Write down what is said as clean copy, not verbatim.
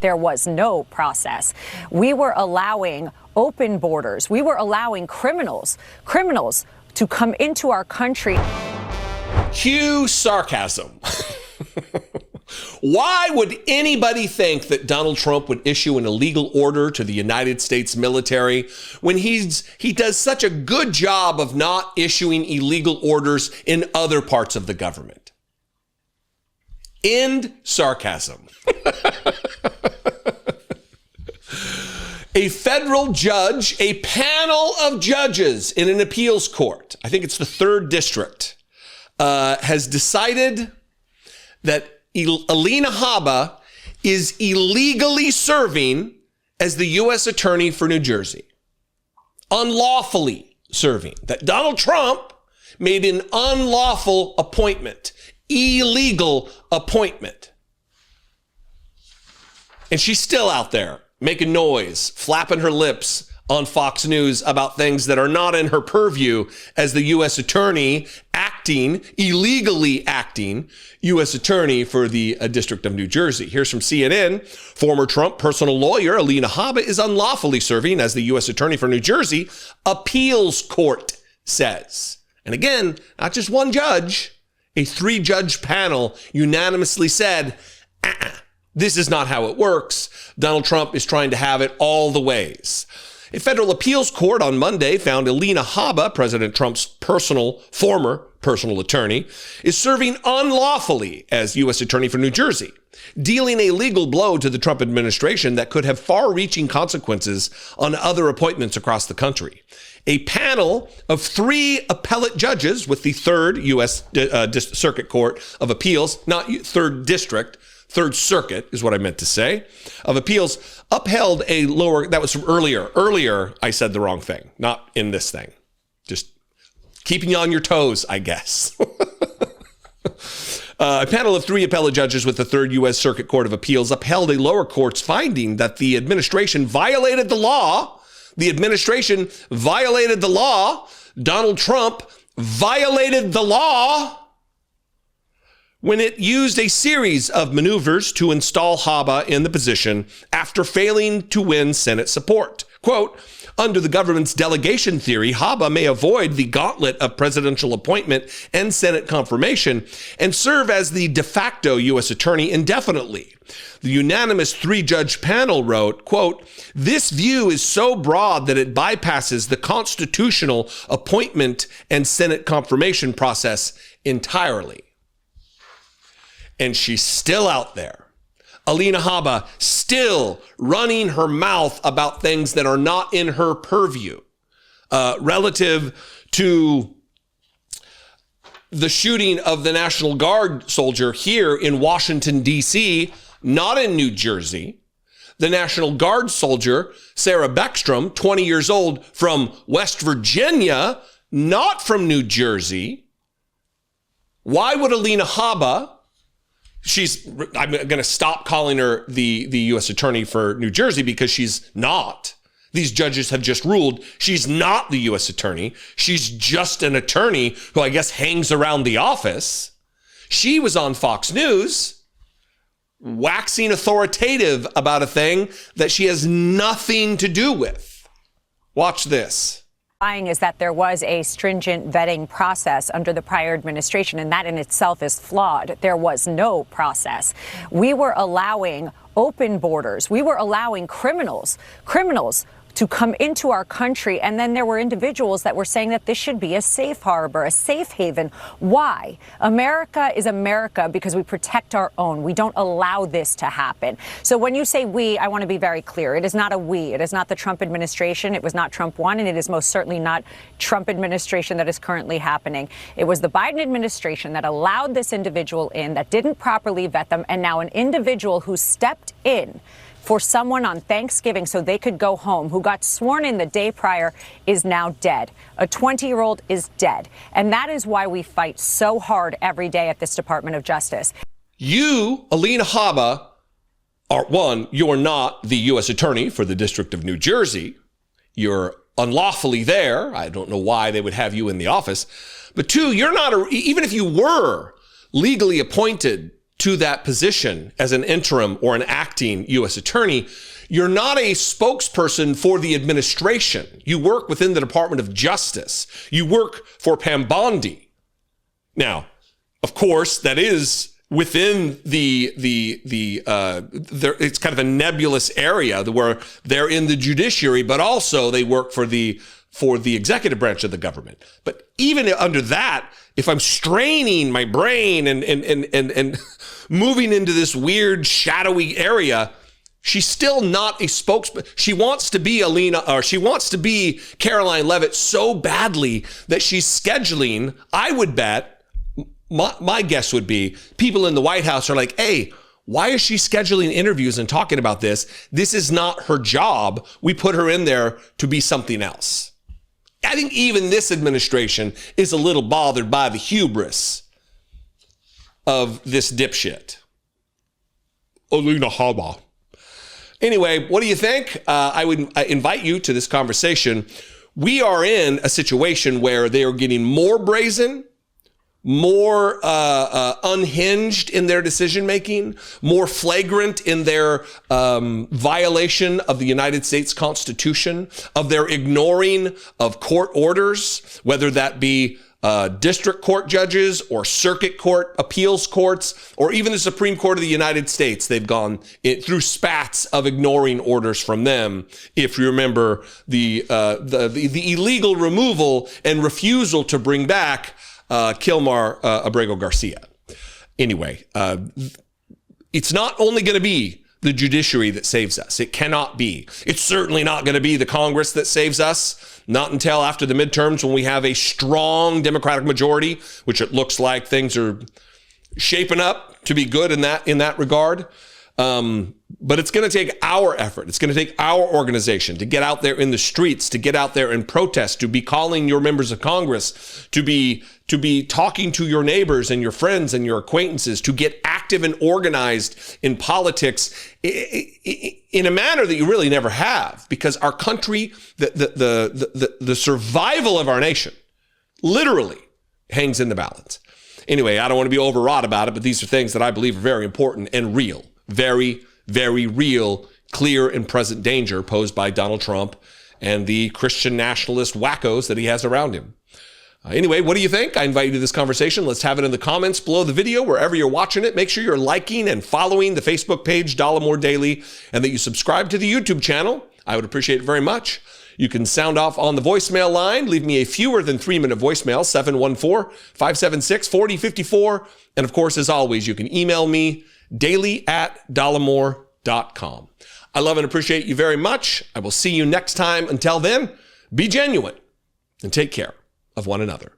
There was no process. We were allowing open borders. We were allowing criminals to come into our country. Cue sarcasm. Why would anybody think that Donald Trump would issue an illegal order to the United States military when he does such a good job of not issuing illegal orders in other parts of the government? End sarcasm. A federal judge, a panel of judges in an appeals court, I think it's the 3rd district, has decided that ALINA HABBA is illegally serving as the U.S. Attorney for New Jersey. Unlawfully serving. That Donald Trump made an unlawful appointment, illegal appointment. And she's still out there making noise, flapping her lips on Fox News about things that are not in her purview as the U.S. Attorney illegally acting U.S. Attorney for the District of New Jersey. Here's from CNN. Former Trump personal lawyer ALINA HABBA is unlawfully serving as the U.S. Attorney for New Jersey, appeals court says. And again, not just one judge, a 3-judge panel unanimously said, this is not how it works. Donald Trump is trying to have it all the ways. A federal appeals court on Monday found ALINA HABBA, President Trump's former personal attorney, is serving unlawfully as U.S. Attorney for New Jersey, dealing a legal blow to the Trump administration that could have far-reaching consequences on other appointments across the country. A panel of 3 appellate judges with the 3rd U.S. Circuit Court of Appeals, not 3rd District, 3rd Circuit is what I meant to say, of appeals upheld a lower, that was from earlier. Earlier, I said the wrong thing, not in this thing. Just keeping you on your toes, I guess. A panel of 3 appellate judges with the 3rd U.S. Circuit Court of Appeals upheld a lower court's finding that the administration violated the law. The administration violated the law. Donald Trump violated the law when it used a series of maneuvers to install HABBA in the position after failing to win Senate support. Quote, under the government's delegation theory, HABBA may avoid the gauntlet of presidential appointment and Senate confirmation and serve as the de facto U.S. attorney indefinitely. The unanimous 3-judge panel wrote, quote, this view is so broad that it bypasses the constitutional appointment and Senate confirmation process entirely. And she's still out there. ALINA HABBA still running her mouth about things that are not in her purview relative to the shooting of the National Guard soldier here in Washington, D.C., not in New Jersey. The National Guard soldier, Sarah Beckstrom, 20 years old, from West Virginia, not from New Jersey. Why would ALINA HABBA, I'm going to stop calling her the U.S. Attorney for New Jersey because she's not. These judges have just ruled she's not the U.S. Attorney. She's just an attorney who I guess hangs around the office. She was on Fox News waxing authoritative about a thing that she has nothing to do with. Watch this. Is that there was a stringent vetting process under the prior administration, and that in itself is flawed. There was no process. We were allowing open borders. We were allowing criminals to come into our country, and then there were individuals that were saying that this should be a safe harbor, a safe haven. Why? America is America because we protect our own. We don't allow this to happen. So when you say we, I want to be very clear. It is not a we. It is not the Trump administration. It was not Trump 1, and it is most certainly not Trump administration that is currently happening. It was the Biden administration that allowed this individual in, that didn't properly vet them, and now an individual who stepped in for someone on Thanksgiving so they could go home, who got sworn in the day prior, is now dead. A 20-year-old is dead. And that is why we fight so hard every day at this Department of Justice. You, ALINA HABBA, are one, you're not the U.S. Attorney for the District of New Jersey. You're unlawfully there. I don't know why they would have you in the office. But 2, you're not, even if you were legally appointed to that position as an interim or an acting U.S. attorney, you're not a spokesperson for the administration. You work within the Department of Justice. You work for Bondi. Now, of course, that is within it's kind of a nebulous area where they're in the judiciary, but also they work for the executive branch of the government. But even under that, if I'm straining my brain and moving into this weird shadowy area, she's still not a spokesman. She wants to be she wants to be Caroline Leavitt so badly that she's scheduling, I would bet, my guess would be, people in the White House are like, hey, why is she scheduling interviews and talking about this? This is not her job. We put her in there to be something else. I think even this administration is a little bothered by the hubris of this dipshit. ALINA HABBA. Anyway, what do you think? I would invite you to this conversation. We are in a situation where they are getting more brazen, more unhinged in their decision-making, more flagrant in their violation of the United States Constitution, of their ignoring of court orders, whether that be district court judges or circuit court appeals courts, or even the Supreme Court of the United States. They've gone through spats of ignoring orders from them. If you remember the illegal removal and refusal to bring back Kilmar Abrego Garcia. Anyway, it's not only going to be the judiciary that saves us. It cannot be. It's certainly not going to be the Congress that saves us. Not until after the midterms, when we have a strong Democratic majority, which it looks like things are shaping up to be good in that regard. But it's going to take our effort. It's going to take our organization to get out there in the streets, to get out there and protest, to be calling your members of Congress, to be talking to your neighbors and your friends and your acquaintances, to get active and organized in politics in a manner that you really never have, because our country, the survival of our nation literally hangs in the balance. Anyway, I don't want to be overwrought about it, but these are things that I believe are very important and real. Very, very real, clear and present danger posed by Donald Trump and the Christian nationalist wackos that he has around him. Anyway, what do you think? I invite you to this conversation. Let's have it in the comments below the video, wherever you're watching it. Make sure you're liking and following the Facebook page, Dollemore Daily, and that you subscribe to the YouTube channel. I would appreciate it very much. You can sound off on the voicemail line. Leave me a fewer than 3-minute voicemail, 714-576-4054. And of course, as always, you can email me, daily@dollemore.com. I love and appreciate you very much. I will see you next time. Until then, be genuine and take care of one another.